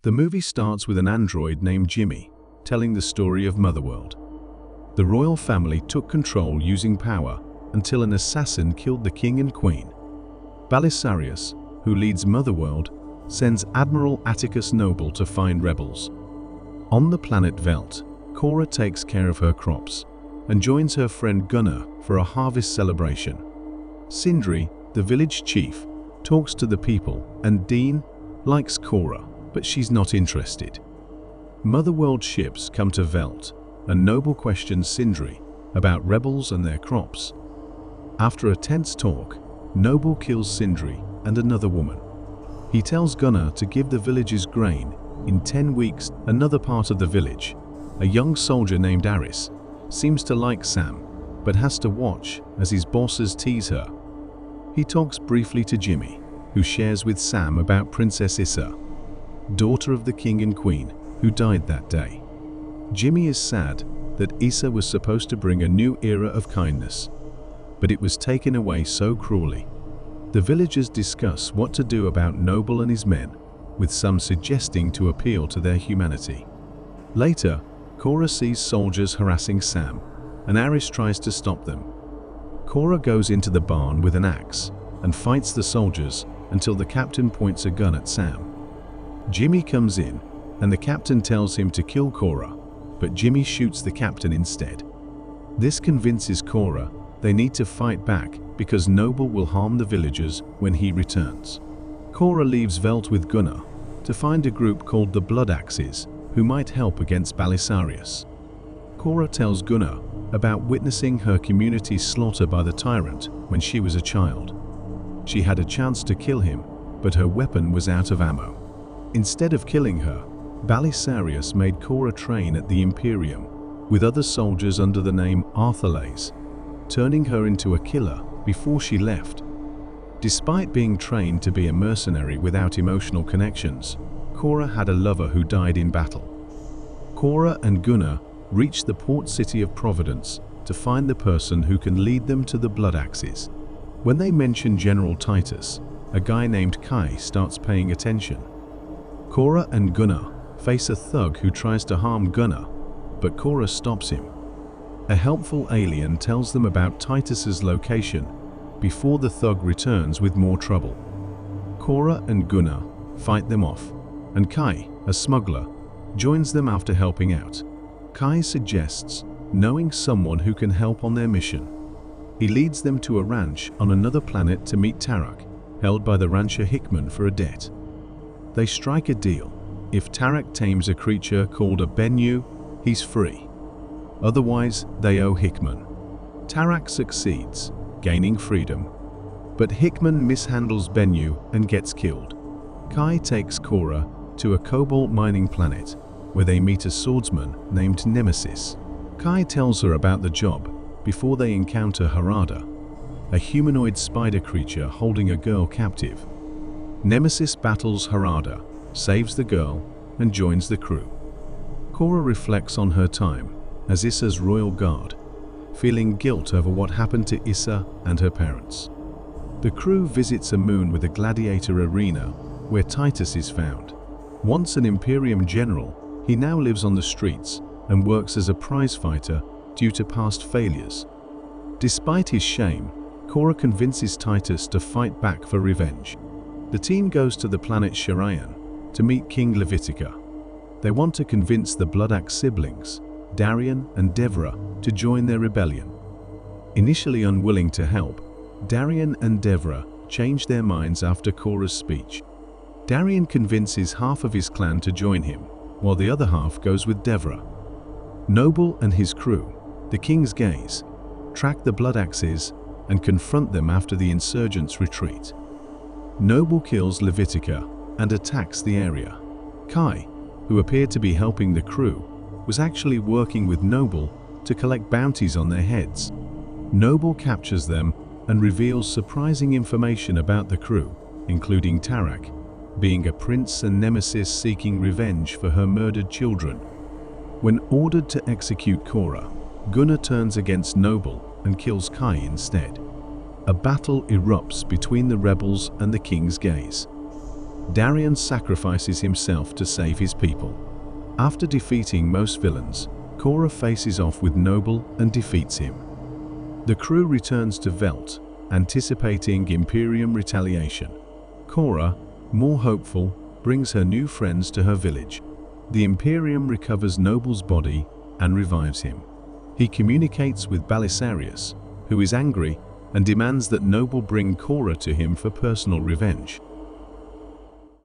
The movie starts with an android named Jimmy, telling the story of Motherworld. The royal family took control using power until an assassin killed the king and queen. Belisarius, who leads Motherworld, sends Admiral Atticus Noble to find rebels. On the planet Velt, Cora takes care of her crops and joins her friend Gunnar for a harvest celebration. Sindri, the village chief, talks to the people, and Dean likes Cora, but she's not interested. Motherworld ships come to Velt, and Noble questions Sindri about rebels and their crops. After a tense talk, Noble kills Sindri and another woman. He tells Gunnar to give the villagers grain in 10 weeks. Another part of the village, a young soldier named Aris, seems to like Sam, but has to watch as his bosses tease her. He talks briefly to Jimmy, who shares with Sam about Princess Issa, daughter of the king and queen, who died that day. Jimmy is sad that Issa was supposed to bring a new era of kindness, but it was taken away so cruelly. The villagers discuss what to do about Noble and his men, with some suggesting to appeal to their humanity. Later, Cora sees soldiers harassing Sam, and Aris tries to stop them. Cora goes into the barn with an axe and fights the soldiers until the captain points a gun at Sam. Jimmy comes in, and the captain tells him to kill Cora, but Jimmy shoots the captain instead. This convinces Cora they need to fight back because Noble will harm the villagers when he returns. Cora leaves Velt with Gunnar to find a group called the Blood Axes who might help against Belisarius. Cora tells Gunnar about witnessing her community's slaughter by the tyrant when she was a child. She had a chance to kill him, but her weapon was out of ammo. Instead of killing her, Belisarius made Cora train at the Imperium with other soldiers under the name Arthales, turning her into a killer before she left. Despite being trained to be a mercenary without emotional connections, Cora had a lover who died in battle. Cora and Gunnar reach the port city of Providence to find the person who can lead them to the Blood Axes. When they mention General Titus, a guy named Kai starts paying attention. Cora and Gunnar face a thug who tries to harm Gunnar, but Cora stops him. A helpful alien tells them about Titus's location before the thug returns with more trouble. Cora and Gunnar fight them off, and Kai, a smuggler, joins them after helping out. Kai suggests knowing someone who can help on their mission. He leads them to a ranch on another planet to meet Tarak, held by the rancher Hickman for a debt. They strike a deal. If Tarak tames a creature called a Bennu, he's free. Otherwise, they owe Hickman. Tarak succeeds, gaining freedom, but Hickman mishandles Bennu and gets killed. Kai takes Cora to a cobalt mining planet, where they meet a swordsman named Nemesis. Kai tells her about the job before they encounter Harada, a humanoid spider creature holding a girl captive. Nemesis battles Harada, saves the girl, and joins the crew. Cora reflects on her time as Issa's royal guard, feeling guilt over what happened to Issa and her parents. The crew visits a moon with a gladiator arena where Titus is found. Once an Imperium general, he now lives on the streets and works as a prize fighter due to past failures. Despite his shame, Cora convinces Titus to fight back for revenge. The team goes to the planet Shirayan to meet King Levitica. They want to convince the Bloodaxe siblings, Darian and Devra, to join their rebellion. Initially unwilling to help, Darian and Devra change their minds after Cora's speech. Darian convinces half of his clan to join him, while the other half goes with Devra. Noble and his crew, the King's Gaze, track the Blood Axes and confront them after the insurgents retreat. Noble kills Levitica and attacks the area. Kai, who appeared to be helping the crew, was actually working with Noble to collect bounties on their heads. Noble captures them and reveals surprising information about the crew, including Tarak being a prince and Nemesis seeking revenge for her murdered children. When ordered to execute Cora, Gunnar turns against Noble and kills Kai instead. A battle erupts between the rebels and the King's Gaze. Darian sacrifices himself to save his people. After defeating most villains, Cora faces off with Noble and defeats him. The crew returns to Velt, anticipating Imperium retaliation. Cora, more hopeful, brings her new friends to her village. The Imperium recovers Noble's body and revives him. He communicates with Belisarius, who is angry and demands that Noble bring Cora to him for personal revenge.